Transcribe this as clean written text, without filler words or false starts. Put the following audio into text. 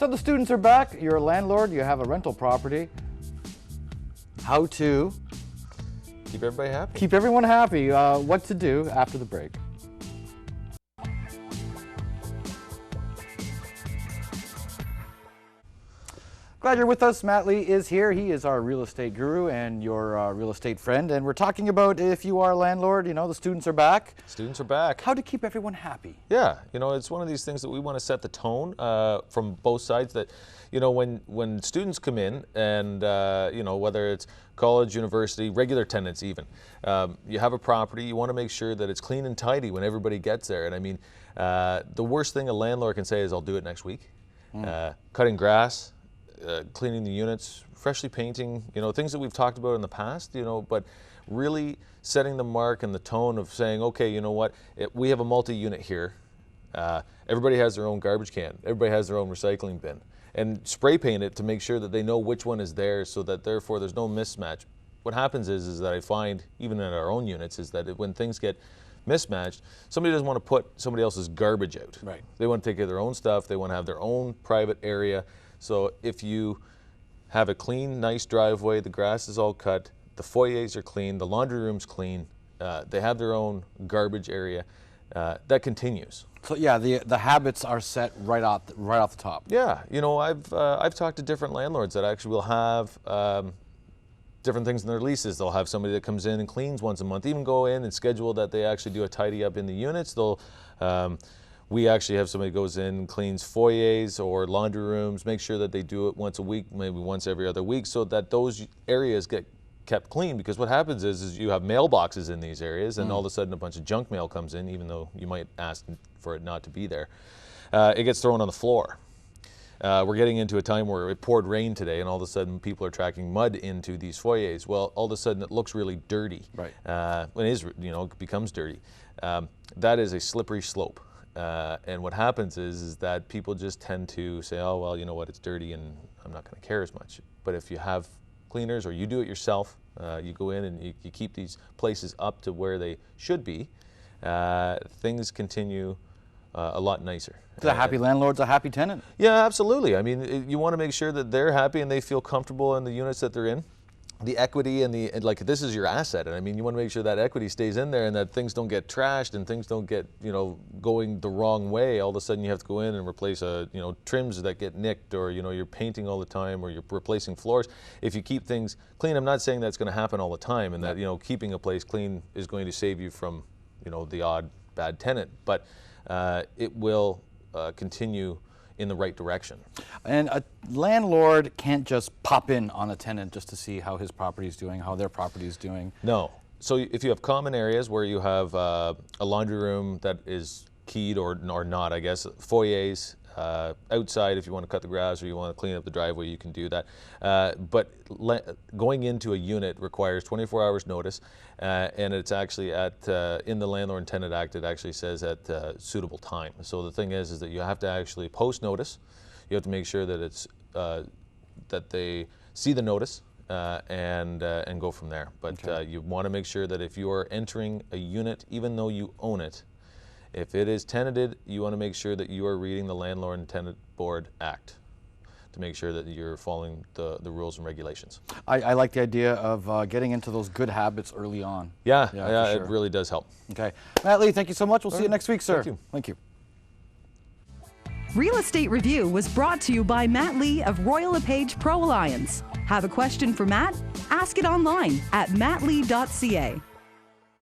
So the students are back. You're a landlord. You have a rental property. How to Keep everybody happy. keep everyone happy. What to do after the break. Glad you're with us. Matt Lee is here. He is our real estate guru and your real estate friend. And we're talking about, if you are a landlord, you know, the students are back. Students are back. How to keep everyone happy. Yeah, you know, it's one of these things that we want to set the tone from both sides. That, you know, when students come in, and you know, whether it's college, university, regular tenants even, you have a property, you want to make sure that it's clean and tidy when everybody gets there. And I mean, the worst thing a landlord can say is, "I'll do it next week." Cutting grass, cleaning the units, freshly painting, you know, things that we've talked about in the past, you know, but really setting the mark and the tone of saying, okay, you know what, we have a multi-unit here. Everybody has their own garbage can. Everybody has their own recycling bin. And spray paint it to make sure that they know which one is theirs, so that therefore there's no mismatch. What happens is that I find, even in our own units, is that when things get mismatched, somebody doesn't want to put somebody else's garbage out. Right. They want to take care of their own stuff. They want to have their own private area. So if you have a clean, nice driveway, the grass is all cut, the foyers are clean, the laundry room's clean, they have their own garbage area, that continues. So yeah, the habits are set right off the top. Yeah, you know, I've talked to different landlords that actually will have different things in their leases. They'll have somebody that comes in and cleans once a month, even go in and schedule that they actually do a tidy up in the units. They'll we actually have somebody goes in and cleans foyers or laundry rooms, make sure that they do it once a week, maybe once every other week, so that those areas get kept clean. Because what happens is you have mailboxes in these areas, and all of a sudden a bunch of junk mail comes in, even though you might ask for it not to be there. It gets thrown on the floor. We're getting into a time where it poured rain today, and all of a sudden people are tracking mud into these foyers. Well, all of a sudden it looks really dirty. Right. When it is, you know, it becomes dirty. That is a slippery slope. And what happens is that people just tend to say, oh, well, you know what, it's dirty and I'm not going to care as much. But if you have cleaners, or you do it yourself, you go in and you keep these places up to where they should be, things continue a lot nicer. The happy landlord's a happy tenant. Yeah, absolutely. I mean, you want to make sure that they're happy and they feel comfortable in the units that they're in. The equity and like, this is your asset, and I mean, you want to make sure that equity stays in there and that things don't get trashed and things don't get, you know, going the wrong way. All of a sudden you have to go in and replace trims that get nicked, or, you know, you're painting all the time, or you're replacing floors. If you keep things clean, I'm not saying that's going to happen all the time, and that, you know, keeping a place clean is going to save you from, you know, the odd bad tenant, but it will continue in the right direction. And a landlord can't just pop in on a tenant just to see how his property is doing, how their property is doing. No. So if you have common areas where you have a laundry room that is keyed or not, I guess, foyers, outside, if you want to cut the grass or you want to clean up the driveway, you can do that. But going into a unit requires 24 hours notice, and it's actually in the Landlord and Tenant Act, it actually says at suitable time. So the thing is that you have to actually post notice. You have to make sure that it's that they see the notice and go from there. But Okay. You want to make sure that if you are entering a unit, even though you own it, if it is tenanted, you want to make sure that you are reading the Landlord and Tenant Board Act to make sure that you're following the rules and regulations. I like the idea of getting into those good habits early on. Yeah, for sure. It really does help. Okay. Matt Lee, thank you so much. We'll see you next week, sir. Thank you. Thank you. Real Estate Review was brought to you by Matt Lee of Royal LePage Pro Alliance. Have a question for Matt? Ask it online at mattlee.ca.